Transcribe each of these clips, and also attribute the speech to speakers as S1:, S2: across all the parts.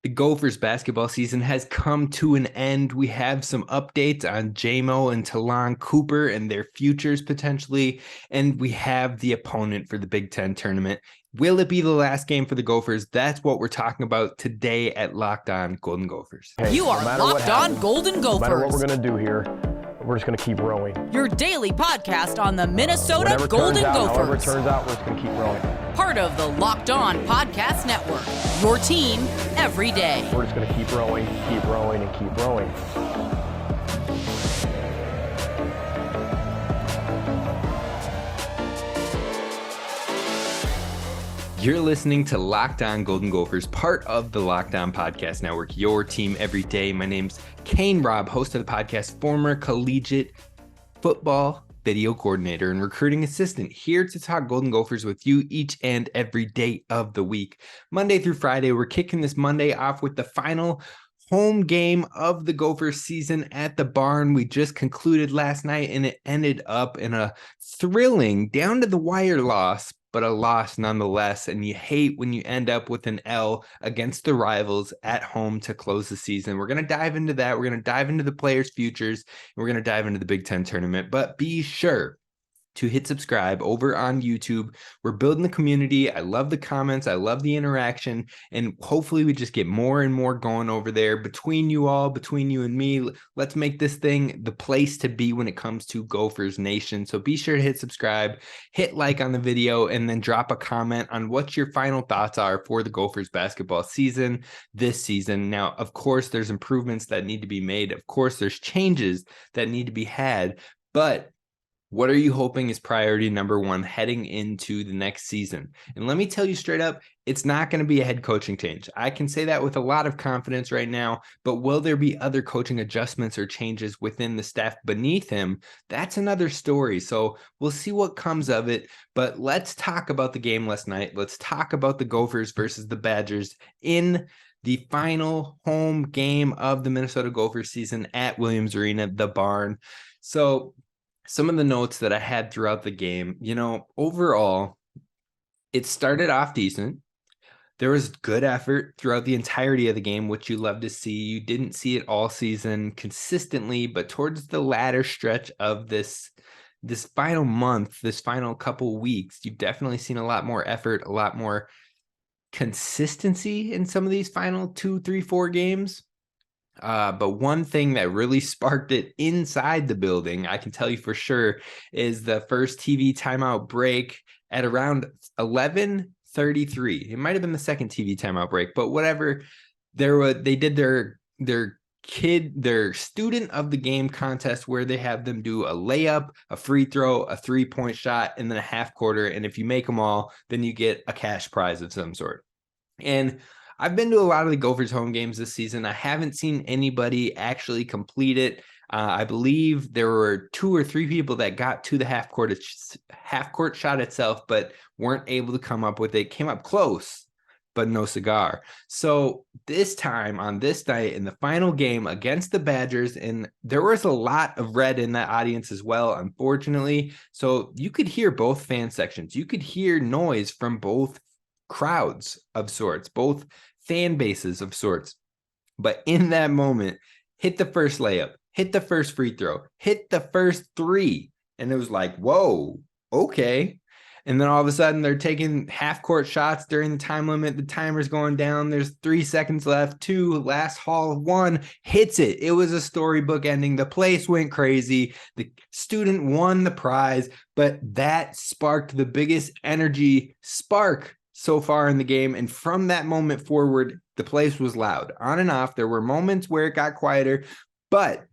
S1: The Gophers basketball season has come to an end. We have some updates on JMO and Talon Cooper and their futures potentially, and we have the opponent for the Big Ten tournament. Will it be the last game for the Gophers? That's what we're talking about today at Locked On Golden Gophers.
S2: Hey,
S3: you are Locked On Golden Gophers.
S2: No matter what we're going to do here, we're just going to keep rowing.
S3: Your daily podcast on the Minnesota Golden Gophers.
S2: However it turns out, we're just going to keep rowing.
S3: Part of the Locked On Podcast Network. Your team every day.
S2: We're just going to keep rowing, and keep rowing.
S1: You're listening to Locked On Golden Gophers, part of the Locked On Podcast Network, your team every day. My name's Kane Rob, host of the podcast, former collegiate football video coordinator and recruiting assistant, here to talk Golden Gophers with you each and every day of the week. Monday through Friday, we're kicking this Monday off with the final home game of the Gophers season at the Barn. We just concluded last night, and it ended up in a thrilling, down to the wire loss, but a loss nonetheless. And you hate when you end up with an L against the rivals at home to close the season. We're going to dive into that. We're going to dive into the players' futures, and we're going to dive into the Big Ten tournament. But be sure to hit subscribe over on YouTube. We're building the community. I love the comments. I love the interaction. And hopefully we just get more and more going over there between you all, between you and me. Let's make this thing the place to be when it comes to Gophers Nation. So be sure to hit subscribe, hit like on the video, and then drop a comment on what your final thoughts are for the Gophers basketball season this season. Now, of course, there's improvements that need to be made. Of course, there's changes that need to be had, but what are you hoping is priority number one heading into the next season? And let me tell you straight up, it's not going to be a head coaching change. I can say that with a lot of confidence right now, but will there be other coaching adjustments or changes within the staff beneath him? That's another story. So we'll see what comes of it, but let's talk about the game last night. Let's talk about the Gophers versus the Badgers in the final home game of the Minnesota Gophers season at Williams Arena, the Barn. So some of the notes that I had throughout the game, overall, it started off decent. There was good effort throughout the entirety of the game, which you love to see. You didn't see it all season consistently, but towards the latter stretch of this final month, this final couple weeks, you've definitely seen a lot more effort, a lot more consistency in some of these final 2, 3, 4 games. But one thing that really sparked it inside the building, I can tell you for sure, is the first TV timeout break at around 11:33. It might have been the second TV timeout break, but whatever. They did their student of the game contest, where they have them do a layup, a free throw, a 3-point shot, and then a half quarter. And if you make them all, then you get a cash prize of some sort. And I've been to a lot of the Gophers home games this season. I haven't seen anybody actually complete it. I believe there were 2 or 3 people that got to the half court shot itself, but weren't able to come up with it. Came up close, but no cigar. So this time, on this night, in the final game against the Badgers, and there was a lot of red in that audience as well, unfortunately. So you could hear both fan sections. You could hear noise from both crowds of sorts, both fan bases of sorts. But in that moment, hit the first layup, hit the first free throw, hit the first 3. And it was like, whoa, okay. And then all of a sudden they're taking half court shots during the time limit. The timer's going down. There's 3 seconds left. 2, last haul, 1, hits it. It was a storybook ending. The place went crazy. The student won the prize, but that sparked the biggest energy spark so far in the game. And from that moment forward, the place was loud. On and off, there were moments where it got quieter, but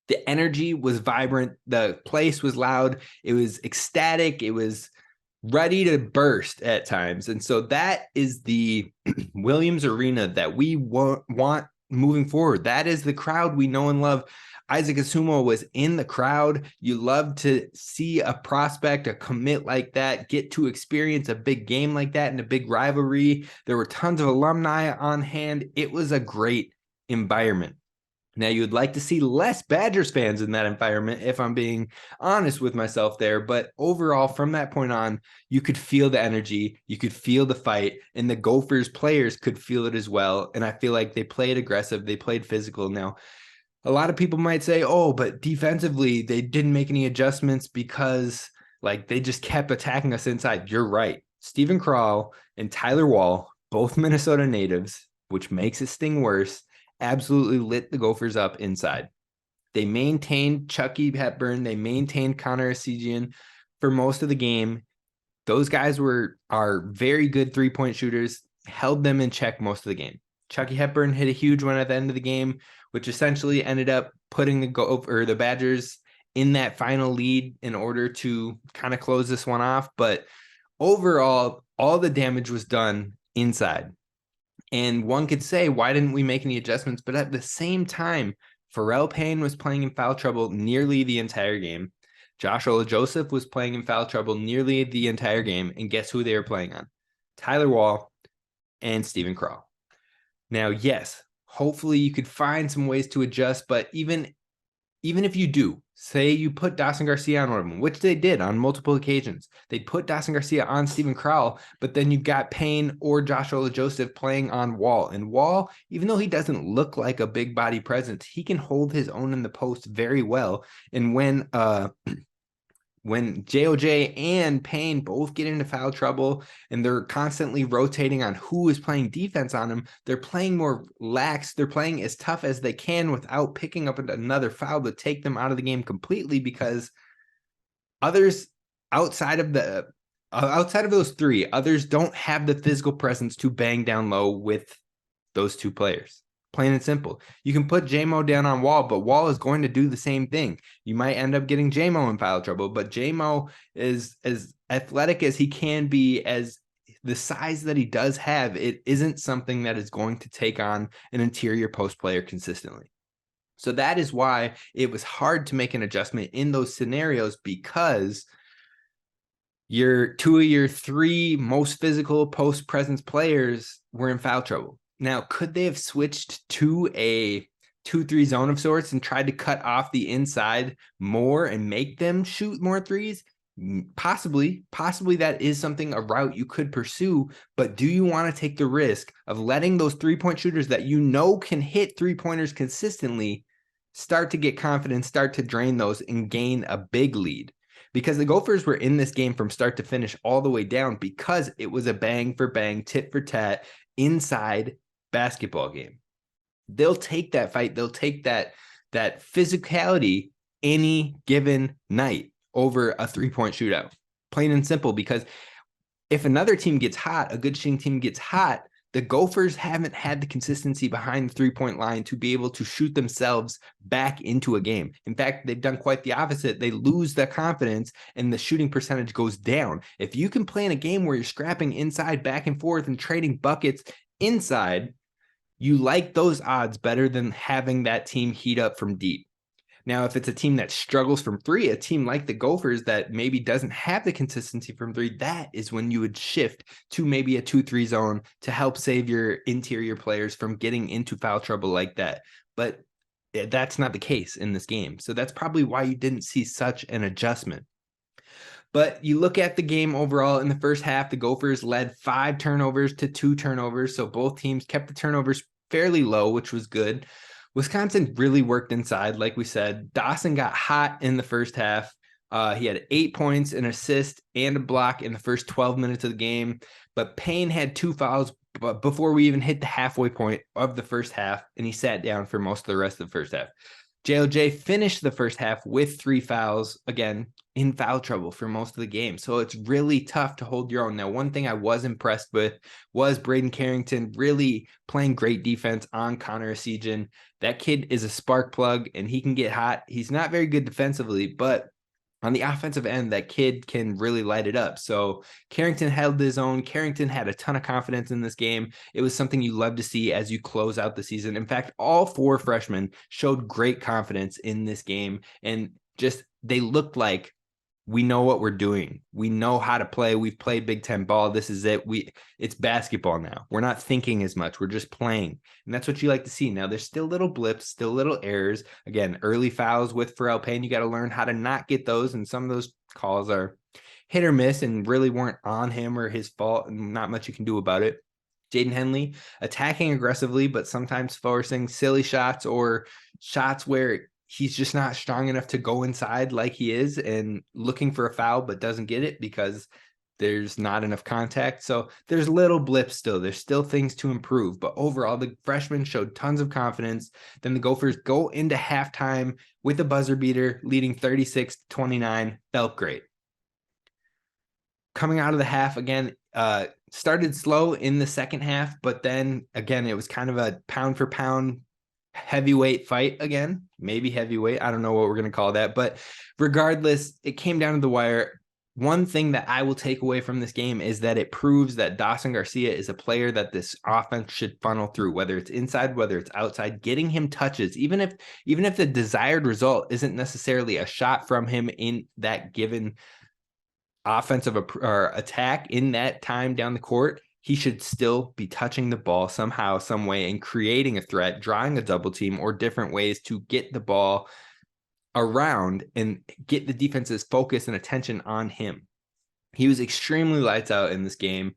S1: the energy was vibrant. The place was loud. It was ecstatic. It was ready to burst at times. And so that is the Williams Arena that we want moving forward. That is the crowd we know and love. Isaac Asumo was in the crowd. You love to see a prospect, a commit like that, get to experience a big game like that and a big rivalry. There were tons of alumni on hand. It was a great environment. Now, you would like to see less Badgers fans in that environment, if I'm being honest with myself there. But overall, from that point on, you could feel the energy, you could feel the fight, and the Gophers players could feel it as well. And I feel like they played aggressive, they played physical. Now, a lot of people might say, oh, but defensively, they didn't make any adjustments because like they just kept attacking us inside. You're right. Stephen Crowell and Tyler Wall, both Minnesota natives, which makes it sting worse, absolutely lit the Gophers up inside. They maintained Chucky Hepburn. They maintained Connor Esigian for most of the game. Those guys are very good three-point shooters, held them in check most of the game. Chucky Hepburn hit a huge one at the end of the game, which essentially ended up putting the Badgers in that final lead in order to kind of close this one off. But overall, all the damage was done inside. And one could say, why didn't we make any adjustments? But at the same time, Pharrell Payne was playing in foul trouble nearly the entire game. Josh Ola-Joseph was playing in foul trouble nearly the entire game. And guess who they were playing on? Tyler Wall and Stephen Crowell. Now, yes, hopefully you could find some ways to adjust, but even if you do, say you put Dawson Garcia on one of them, which they did on multiple occasions. They put Dawson Garcia on Stephen Crowell, but then you've got Payne or Josh Ola-Joseph playing on Wall. And Wall, even though he doesn't look like a big body presence, he can hold his own in the post very well. And when JOJ and Payne both get into foul trouble and they're constantly rotating on who is playing defense on them, they're playing more lax. They're playing as tough as they can without picking up another foul to take them out of the game completely, because others outside of those three, others don't have the physical presence to bang down low with those two players. Plain and simple. You can put J-Mo down on Wall, but Wall is going to do the same thing. You might end up getting J-Mo in foul trouble, but J-Mo is as athletic as he can be, as the size that he does have. It isn't something that is going to take on an interior post player consistently. So that is why it was hard to make an adjustment in those scenarios, because two of your three most physical post presence players were in foul trouble. Now, could they have switched to a 2-3 zone of sorts and tried to cut off the inside more and make them shoot more threes? Possibly that is something, a route you could pursue, but do you want to take the risk of letting those 3-point shooters that you know can hit 3-pointers consistently start to get confidence, start to drain those and gain a big lead? Because the Gophers were in this game from start to finish all the way down because it was a bang for bang, tit for tat, inside basketball game. They'll take that fight. They'll take that physicality any given night over a 3-point shootout. Plain and simple, because if another team gets hot, a good shooting team gets hot, the Gophers haven't had the consistency behind the 3-point line to be able to shoot themselves back into a game. In fact, they've done quite the opposite. They lose their confidence and the shooting percentage goes down. If you can play in a game where you're scrapping inside, back and forth, and trading buckets inside, you like those odds better than having that team heat up from deep. Now, if it's a team that struggles from three, a team like the Gophers that maybe doesn't have the consistency from three, that is when you would shift to maybe a 2-3 zone to help save your interior players from getting into foul trouble like that. But that's not the case in this game. So that's probably why you didn't see such an adjustment. But you look at the game overall in the first half, the Gophers led 5 turnovers to 2 turnovers. So both teams kept the turnovers fairly low, which was good. Wisconsin really worked inside, like we said. Dawson got hot in the first half. He had 8 points, an assist, and a block in the first 12 minutes of the game. But Payne had 2 fouls before we even hit the halfway point of the first half, and he sat down for most of the rest of the first half. JOJ finished the first half with 3 fouls, again, in foul trouble for most of the game. So it's really tough to hold your own. Now, one thing I was impressed with was Braden Carrington really playing great defense on Connor Esigian. That kid is a spark plug and he can get hot. He's not very good defensively, but on the offensive end, that kid can really light it up. So Carrington held his own. Carrington had a ton of confidence in this game. It was something you love to see as you close out the season. In fact, all 4 freshmen showed great confidence in this game, and just they looked like we know what we're doing. We know how to play. We've played Big Ten ball. This is it. It's basketball now. We're not thinking as much. We're just playing. And that's what you like to see. Now, there's still little blips, still little errors. Again, early fouls with Pharrell Payne. You got to learn how to not get those. And some of those calls are hit or miss and really weren't on him or his fault, and not much you can do about it. Jaden Henley attacking aggressively, but sometimes forcing silly shots or shots where he's just not strong enough to go inside like he is, and looking for a foul but doesn't get it because there's not enough contact. So there's little blips still. There's still things to improve. But overall, the freshmen showed tons of confidence. Then the Gophers go into halftime with a buzzer beater, leading 36-29. Felt great. Coming out of the half, again, started slow in the second half, but then again, it was kind of a pound for pound heavyweight fight again, maybe heavyweight. I don't know what we're going to call that, but regardless, it came down to the wire. One thing that I will take away from this game is that it proves that Dawson Garcia is a player that this offense should funnel through, whether it's inside, whether it's outside, getting him touches, even if the desired result isn't necessarily a shot from him in that given offensive or attack in that time down the court, he should still be touching the ball somehow, some way, and creating a threat, drawing a double team, or different ways to get the ball around and get the defense's focus and attention on him. He was extremely lights out in this game,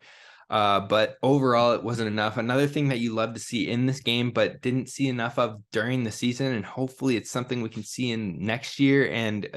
S1: but overall it wasn't enough. Another thing that you love to see in this game but didn't see enough of during the season, and hopefully it's something we can see in next year, and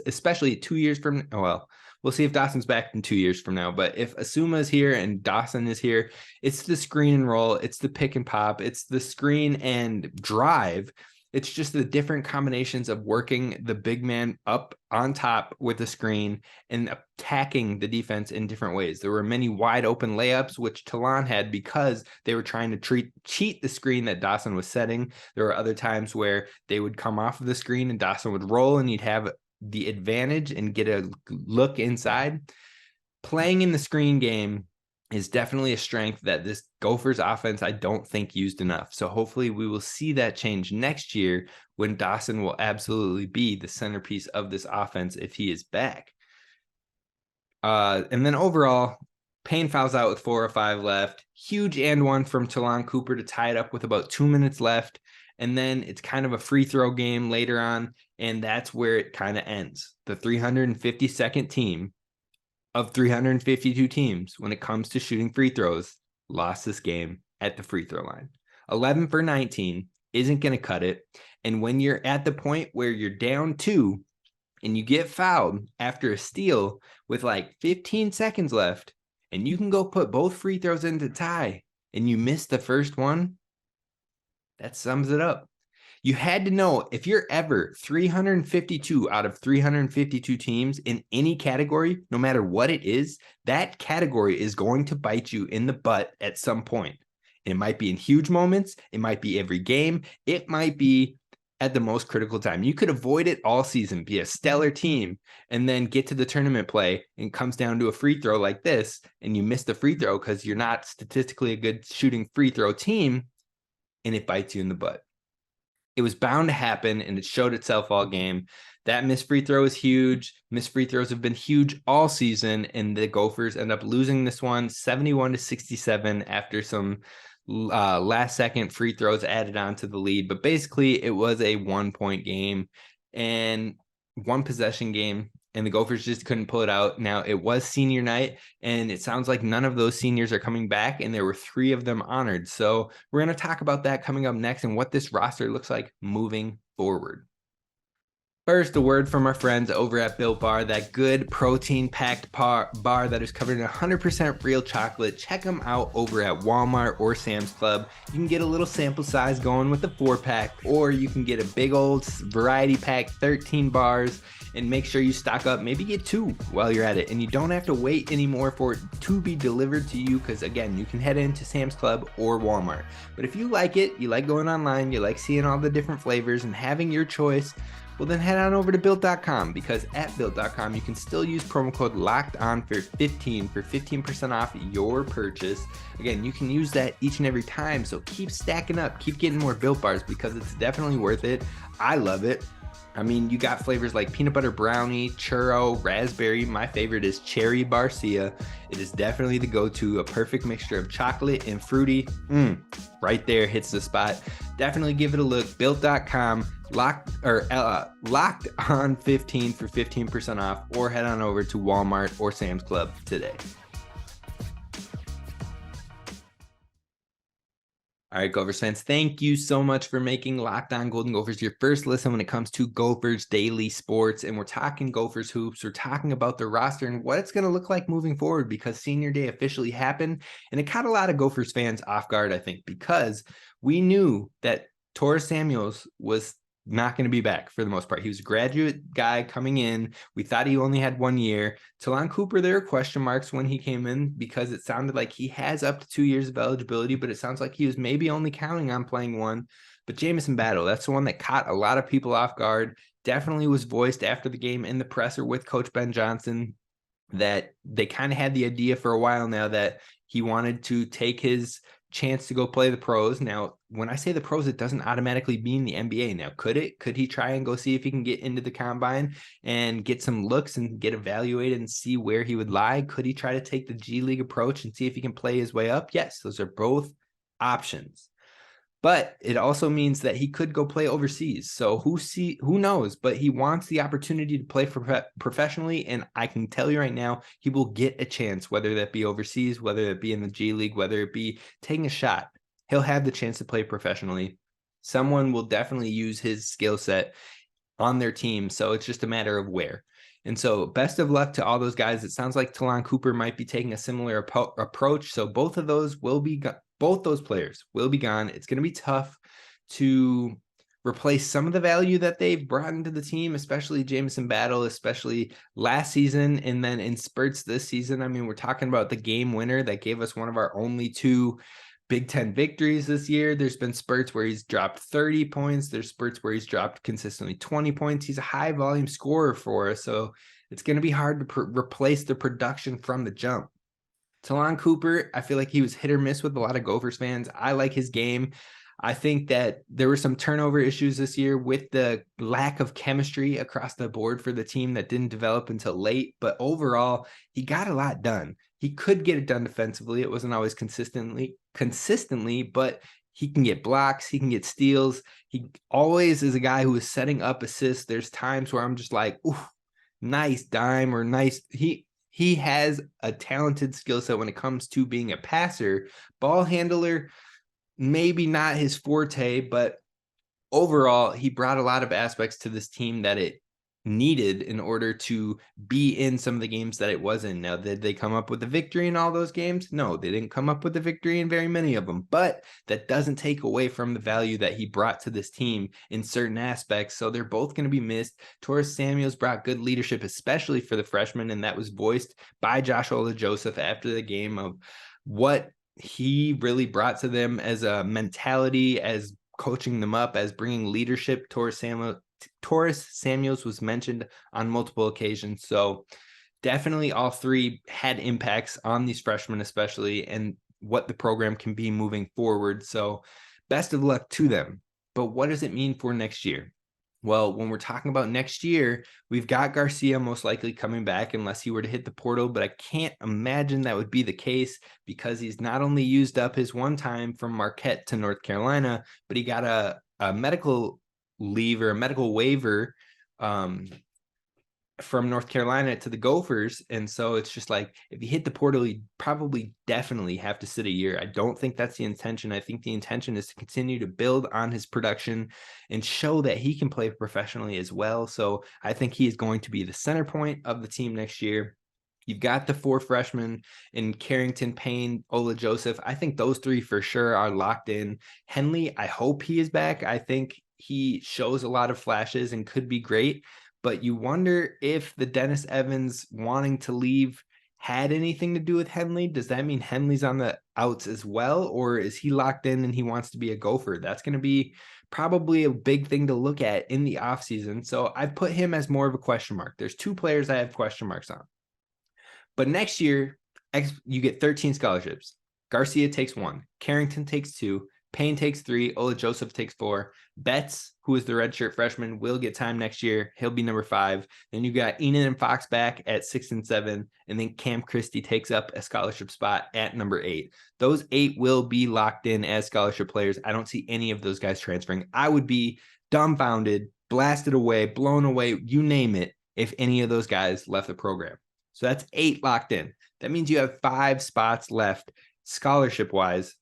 S1: especially 2 years from, well, we'll see if Dawson's back in 2 years from now. But if Asuma is here and Dawson is here, it's the screen and roll. It's the pick and pop. It's the screen and drive. It's just the different combinations of working the big man up on top with the screen and attacking the defense in different ways. There were many wide open layups, which Talon had because they were trying to cheat the screen that Dawson was setting. There were other times where they would come off of the screen and Dawson would roll and you'd have the advantage and get a look inside. Playing in the screen game is definitely a strength that this Gophers offense I don't think used enough. So hopefully we will see that change next year when Dawson will absolutely be the centerpiece of this offense if he is back. And then overall, Payne fouls out with 4:05 left. Huge and one from Talon Cooper to tie it up with about 2 minutes left. And then it's kind of a free throw game later on, and that's where it kind of ends. The 352nd team of 352 teams when it comes to shooting free throws lost this game at the free throw line. 11 for 19 isn't going to cut it. And when you're at the point where you're down 2 and you get fouled after a steal with like 15 seconds left, and you can go put both free throws into tie and you miss the first one, that sums it up. You had to know if you're ever 352 out of 352 teams in any category, no matter what it is, that category is going to bite you in the butt at some point. It might be in huge moments. It might be every game. It might be at the most critical time. You could avoid it all season, be a stellar team, and then get to the tournament play and it comes down to a free throw like this, and you miss the free throw because you're not statistically a good shooting free throw team, and it bites you in the butt. It was bound to happen, and it showed itself all game. That missed free throw is huge. Missed free throws have been huge all season, and the Gophers end up losing this one 71-67 after some last-second free throws added on to the lead. But basically, it was a 1-point game and one-possession game, and the Gophers just couldn't pull it out. Now, it was senior night, and it sounds like none of those seniors are coming back, and there were 3 of them honored. So we're going to talk about that coming up next and what this roster looks like moving forward. First, a word from our friends over at Built Bar, that good protein-packed bar that is covered in 100% real chocolate. Check them out over at Walmart or Sam's Club. You can get a little sample size going with a 4-pack, or you can get a big old variety pack, 13 bars, and make sure you stock up. Maybe get 2 while you're at it, and you don't have to wait anymore for it to be delivered to you because, again, you can head into Sam's Club or Walmart. But if you like it, you like going online, you like seeing all the different flavors and having your choice, well, then head on over to Built.com, because at Built.com you can still use promo code LOCKEDON for 15% off your purchase. Again, you can use that each and every time, so keep stacking up, keep getting more Built Bars because it's definitely worth it. I love it. I mean, you got flavors like peanut butter brownie, churro, raspberry. My favorite is cherry barcia. It is definitely the go-to, a perfect mixture of chocolate and fruity. Right there, hits the spot. Definitely give it a look. Built.com, locked on 15 for 15% off, or head on over to Walmart or Sam's Club today. All right, Gophers fans, thank you so much for making Locked On Golden Gophers your first listen when it comes to Gophers daily sports. And we're talking Gophers hoops. We're talking about the roster and what it's going to look like moving forward, because senior day officially happened. And it caught a lot of Gophers fans off guard, I think, because we knew that Torres Samuels was not going to be back for the most part. He was a graduate guy coming in. We thought he only had 1 year. Talon Cooper, there were question marks when he came in, because it sounded like he has up to 2 years of eligibility, but it sounds like he was maybe only counting on playing one. But Jamison Battle, that's the one that caught a lot of people off guard. Definitely was voiced after the game in the presser with Coach Ben Johnson that they kind of had the idea for a while now that he wanted to take his chance to go play the pros. Now, when I say the pros, it doesn't automatically mean the NBA. Now, could he try and go see if he can get into the combine and get some looks and get evaluated and see where he would lie? Could he try to take the G League approach and see if he can play his way up? Yes, those are both options. But it also means that he could go play overseas. So who knows? But he wants the opportunity to play professionally, and I can tell you right now, he will get a chance, whether that be overseas, whether it be in the G League, whether it be taking a shot. He'll have the chance to play professionally. Someone will definitely use his skill set on their team, so it's just a matter of where. And so best of luck to all those guys. It sounds like Talon Cooper might be taking a similar approach. So both those players will be gone. It's going to be tough to replace some of the value that they've brought into the team, especially Jamison Battle, especially last season, and then in spurts this season. I mean, we're talking about the game winner that gave us one of our only 2 Big Ten victories this year. There's been spurts where he's dropped 30 points. There's spurts where he's dropped consistently 20 points. He's a high volume scorer for us, so it's going to be hard to replace the production from the jump. Talon Cooper, I feel like he was hit or miss with a lot of Gophers fans. I like his game. I think that there were some turnover issues this year with the lack of chemistry across the board for the team that didn't develop until late. But overall, he got a lot done. He could get it done defensively. It wasn't always consistently, but he can get blocks. He can get steals. He always is a guy who is setting up assists. There's times where I'm just like, ooh, nice dime or nice. He has a talented skill set when it comes to being a passer. Ball handler, maybe not his forte, but overall, he brought a lot of aspects to this team that it needed in order to be in some of the games that it was in. Now, did they come up with a victory in all those games? No, they didn't come up with a victory in very many of them, but that doesn't take away from the value that he brought to this team in certain aspects. So they're both going to be missed. Torres Samuels brought good leadership, especially for the freshmen, and that was voiced by Josh Ola-Joseph after the game of what he really brought to them as a mentality, as coaching them up, as bringing leadership. Torres Samuels was mentioned on multiple occasions. So definitely all 3 had impacts on these freshmen, especially, and what the program can be moving forward. So best of luck to them. But what does it mean for next year? Well, when we're talking about next year, we've got Garcia most likely coming back unless he were to hit the portal, but I can't imagine that would be the case, because he's not only used up his one time from Marquette to North Carolina, but he got a medical leave or a medical waiver from North Carolina to the Gophers. And so it's just like, if you hit the portal, you probably definitely have to sit a year. I don't think that's the intention. I think the intention is to continue to build on his production and show that he can play professionally as well. So I think he is going to be the center point of the team next year. You've got the 4 freshmen in Carrington, Payne, Ola-Joseph. I think those 3 for sure are locked in. Henley, I hope he is back. I think he shows a lot of flashes and could be great. But you wonder if the Dennis Evans wanting to leave had anything to do with Henley. Does that mean Henley's on the outs as well? Or is he locked in and he wants to be a Gopher? That's going to be probably a big thing to look at in the offseason. So I've put him as more of a question mark. There's 2 players I have question marks on. But next year, you get 13 scholarships. Garcia takes 1. Carrington takes 2. Payne takes 3. Ola-Joseph takes 4. Betts, who is the redshirt freshman, will get time next year. He'll be number 5. Then you got Enan and Fox back at 6 and 7. And then Cam Christie takes up a scholarship spot at number 8. Those 8 will be locked in as scholarship players. I don't see any of those guys transferring. I would be dumbfounded, blasted away, blown away, you name it, if any of those guys left the program. So that's 8 locked in. That means you have 5 spots left scholarship-wise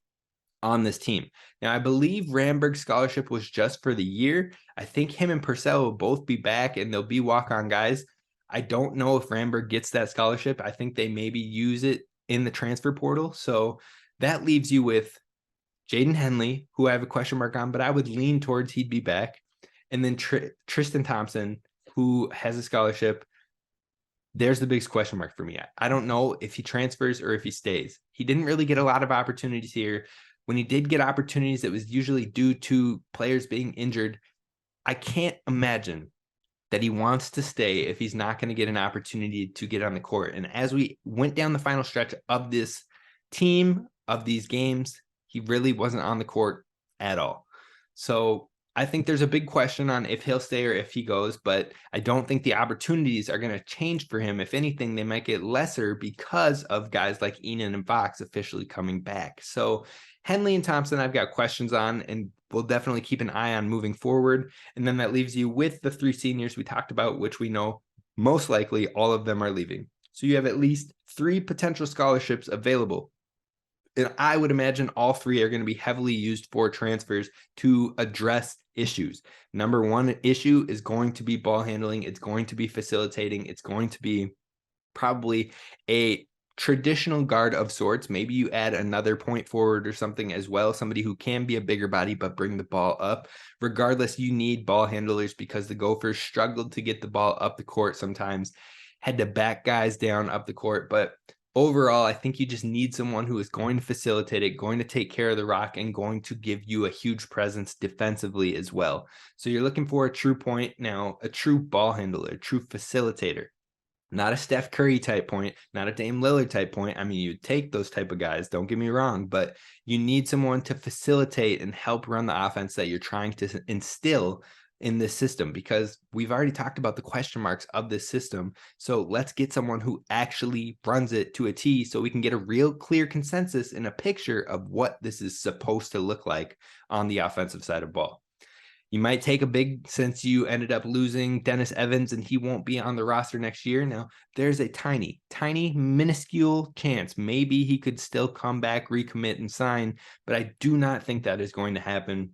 S1: on this team. Now, I believe Ramberg's scholarship was just for the year. I think him and Purcell will both be back and they'll be walk-on guys. I don't know if Ramberg gets that scholarship. I think they maybe use it in the transfer portal. So that leaves you with Jaden Henley, who I have a question mark on, but I would lean towards he'd be back. And then Tristan Thompson, who has a scholarship. There's the biggest question mark for me. I don't know if he transfers or if he stays. He didn't really get a lot of opportunities here. When he did get opportunities, it was usually due to players being injured. I can't imagine that he wants to stay if he's not going to get an opportunity to get on the court. And as we went down the final stretch of this team, of these games, he really wasn't on the court at all. So I think there's a big question on if he'll stay or if he goes, but I don't think the opportunities are going to change for him. If anything, they might get lesser because of guys like Enan and Fox officially coming back. So Henley and Thompson, I've got questions on, and we'll definitely keep an eye on moving forward. And then that leaves you with the 3 seniors we talked about, which we know most likely all of them are leaving. So you have at least 3 potential scholarships available. And I would imagine all 3 are going to be heavily used for transfers to address issues. Number 1 issue is going to be ball handling. It's going to be facilitating. It's going to be probably a traditional guard of sorts. Maybe you add another point forward or something as well, somebody who can be a bigger body but bring the ball up. Regardless, you need ball handlers because the Gophers struggled to get the ball up the court sometimes, had to back guys down up the court. But overall, I think you just need someone who is going to facilitate it, going to take care of the rock, and going to give you a huge presence defensively as well. So you're looking for a true point now, a true ball handler, a true facilitator. Not a Steph Curry type point, not a Dame Lillard type point. I mean, you take those type of guys, don't get me wrong, but you need someone to facilitate and help run the offense that you're trying to instill in this system, because we've already talked about the question marks of this system. So let's get someone who actually runs it to a T so we can get a real clear consensus and a picture of what this is supposed to look like on the offensive side of ball. You might take a big, since you ended up losing Dennis Evans and he won't be on the roster next year. Now, there's a tiny, minuscule chance maybe he could still come back, recommit, and sign, but I do not think that is going to happen.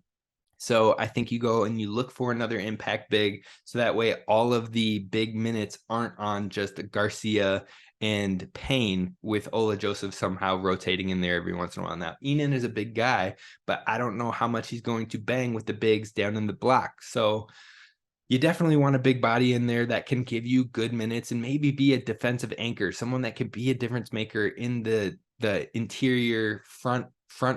S1: So I think you go and you look for another impact big, so that way all of the big minutes aren't on just Garcia and Payne, with Ola-Joseph somehow rotating in there every once in a while. Now, Enan is a big guy, but I don't know how much he's going to bang with the bigs down in the block. So you definitely want a big body in there that can give you good minutes and maybe be a defensive anchor, someone that can be a difference maker in the interior front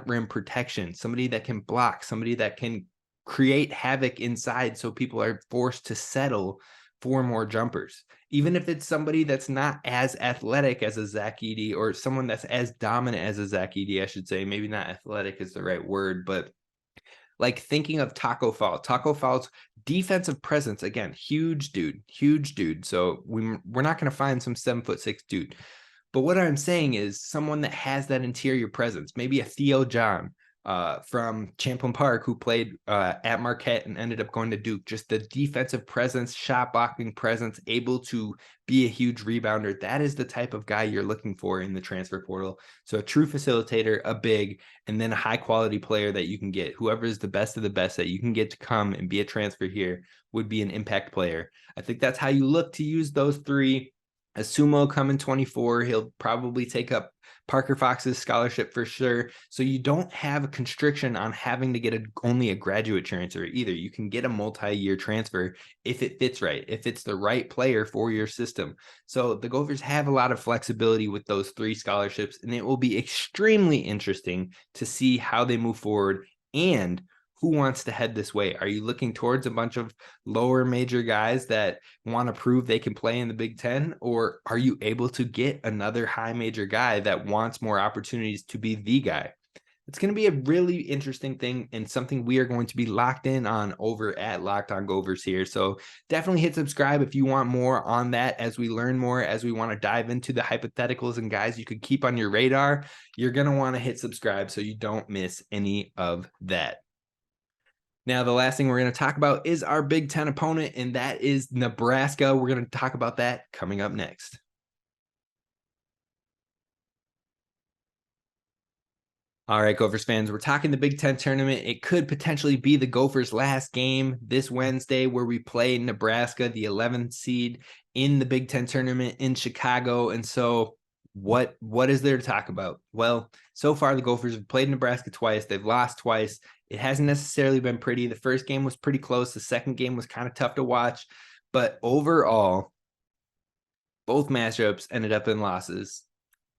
S1: rim protection, somebody that can block, somebody that can create havoc inside so people are forced to settle for more jumpers. Even if it's somebody that's not as athletic as a Zach Edey, or someone that's as dominant as a Zach Edey, I should say. Maybe not athletic is the right word, but like thinking of Taco Fall. Taco Fall's defensive presence, again, huge dude. So we're not going to find some 7'6" dude. But what I'm saying is someone that has that interior presence, maybe a Theo John from Champlain Park, who played at Marquette and ended up going to Duke. Just the defensive presence, shot blocking presence, able to be a huge rebounder. That is the type of guy you're looking for in the transfer portal. So a true facilitator, a big, and then a high quality player that you can get. Whoever is the best of the best that you can get to come and be a transfer here would be an impact player. I think that's how you look to use those 3. Asumo coming 24, he'll probably take up Parker Fox's scholarship for sure. So you don't have a constriction on having to get only a graduate transfer either. You can get a multi-year transfer if it fits right, if it's the right player for your system. So the Gophers have a lot of flexibility with those 3 scholarships, and it will be extremely interesting to see how they move forward and who wants to head this way. Are you looking towards a bunch of lower major guys that want to prove they can play in the Big Ten? Or are you able to get another high major guy that wants more opportunities to be the guy? It's going to be a really interesting thing and something we are going to be locked in on over at Locked On Gophers here. So definitely hit subscribe if you want more on that as we learn more, as we want to dive into the hypotheticals and guys you could keep on your radar. You're going to want to hit subscribe so you don't miss any of that. Now, the last thing we're going to talk about is our Big Ten opponent, and that is Nebraska. We're going to talk about that coming up next. All right, Gophers fans, we're talking the Big Ten tournament. It could potentially be the Gophers' last game this Wednesday where we play Nebraska, the 11th seed in the Big Ten tournament in Chicago. And so what is there to talk about? Well, so far the Gophers have played Nebraska twice. They've lost twice. It hasn't necessarily been pretty. The first game was pretty close. The second game was kind of tough to watch. But overall, both matchups ended up in losses.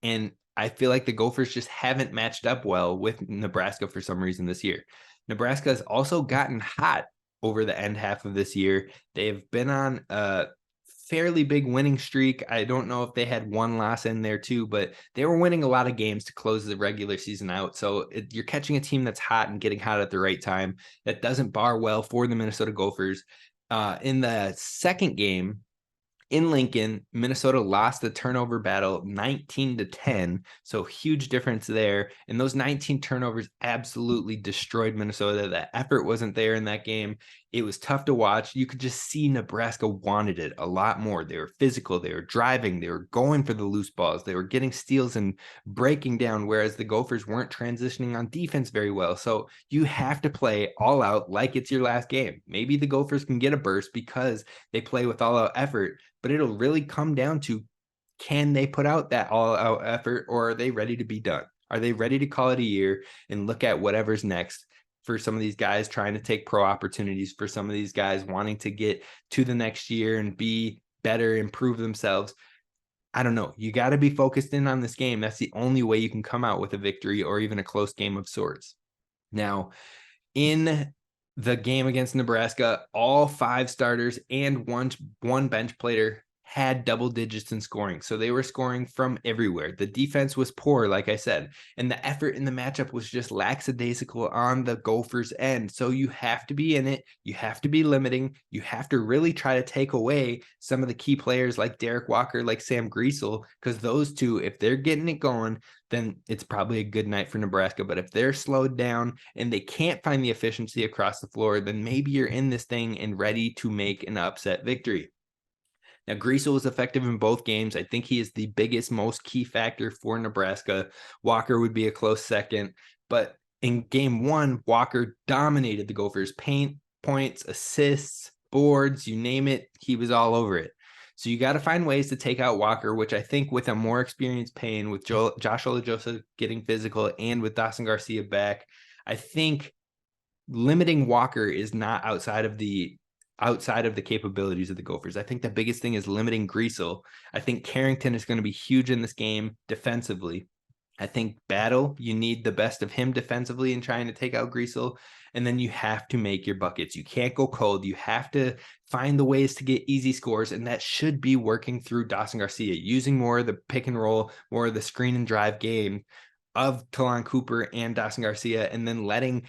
S1: And I feel like the Gophers just haven't matched up well with Nebraska for some reason this year. Nebraska has also gotten hot over the end half of this year. They've been on a fairly big winning streak. I don't know if they had one loss in there too, but they were winning a lot of games to close the regular season out. So you're catching a team that's hot and getting hot at the right time. That doesn't bar well for the Minnesota Gophers. In the second game, in Lincoln, Minnesota lost the turnover battle 19-10. So huge difference there. And those 19 turnovers absolutely destroyed Minnesota. The effort wasn't there in that game. It was tough to watch. You could just see Nebraska wanted it a lot more. They were physical. They were driving. They were going for the loose balls. They were getting steals and breaking down, whereas the Gophers weren't transitioning on defense very well. So you have to play all out like it's your last game. Maybe the Gophers can get a burst because they play with all out effort, but it'll really come down to, can they put out that all out effort, or are they ready to be done? Are they ready to call it a year and look at whatever's next for some of these guys trying to take pro opportunities, for some of these guys wanting to get to the next year and be better, improve themselves? I don't know. You got to be focused in on this game. That's the only way you can come out with a victory or even a close game of sorts. Now, in the game against Nebraska, all 5 starters and one bench player had double digits in scoring. So they were scoring from everywhere. The defense was poor, like I said, and the effort in the matchup was just lackadaisical on the Gophers' end. So you have to be in it. You have to be limiting. You have to really try to take away some of the key players like Derek Walker, like Sam Griesel, because those two, if they're getting it going, then it's probably a good night for Nebraska. But if they're slowed down and they can't find the efficiency across the floor, then maybe you're in this thing and ready to make an upset victory. Now, Griesel was effective in both games. I think he is the biggest, most key factor for Nebraska. Walker would be a close second. But in game 1, Walker dominated the Gophers. Paint, points, assists, boards, you name it, he was all over it. So you got to find ways to take out Walker, which I think with a more experienced Payne, with Josh Ola-Joseph getting physical and with Dawson Garcia back, I think limiting Walker is not outside of the capabilities of the Gophers. I think the biggest thing is limiting Griesel. I think Carrington is going to be huge in this game defensively. I think Battle, you need the best of him defensively in trying to take out Griesel. And then you have to make your buckets. You can't go cold. You have to find the ways to get easy scores. And that should be working through Dawson Garcia, using more of the pick and roll, more of the screen and drive game of Talon Cooper and Dawson Garcia, and then letting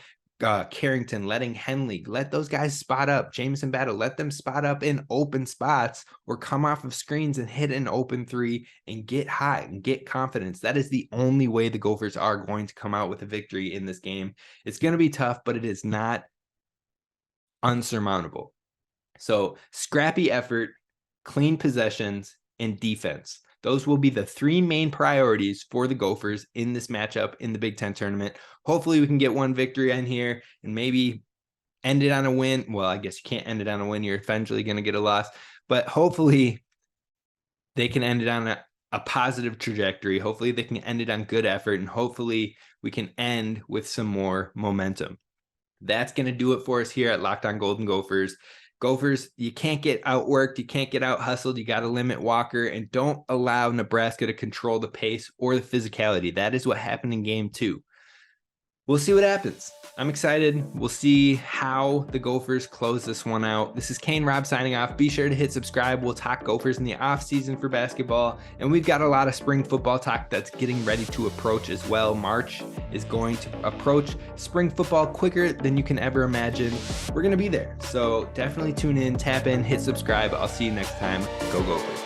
S1: Carrington, letting Henley, let those guys spot up. Jamison Battle, let them spot up in open spots or come off of screens and hit an open 3 and get hot and get confidence. That is the only way the Gophers are going to come out with a victory in this game. It's going to be tough, but it is not unsurmountable. So scrappy effort, clean possessions, and defense. Those will be the 3 main priorities for the Gophers in this matchup in the Big Ten tournament. Hopefully we can get one victory in here and maybe end it on a win. Well, I guess you can't end it on a win. You're eventually going to get a loss. But hopefully they can end it on a positive trajectory. Hopefully they can end it on good effort. And hopefully we can end with some more momentum. That's going to do it for us here at Locked On Golden Gophers. Gophers, you can't get outworked. You can't get out hustled. You got to limit Walker and don't allow Nebraska to control the pace or the physicality. That is what happened in game 2. We'll see what happens. I'm excited. We'll see how the Gophers close this one out. This is Kane Rob signing off. Be sure to hit subscribe. We'll talk Gophers in the off season for basketball. And we've got a lot of spring football talk that's getting ready to approach as well. March is going to approach spring football quicker than you can ever imagine. We're going to be there. So definitely tune in, tap in, hit subscribe. I'll see you next time. Go Gophers.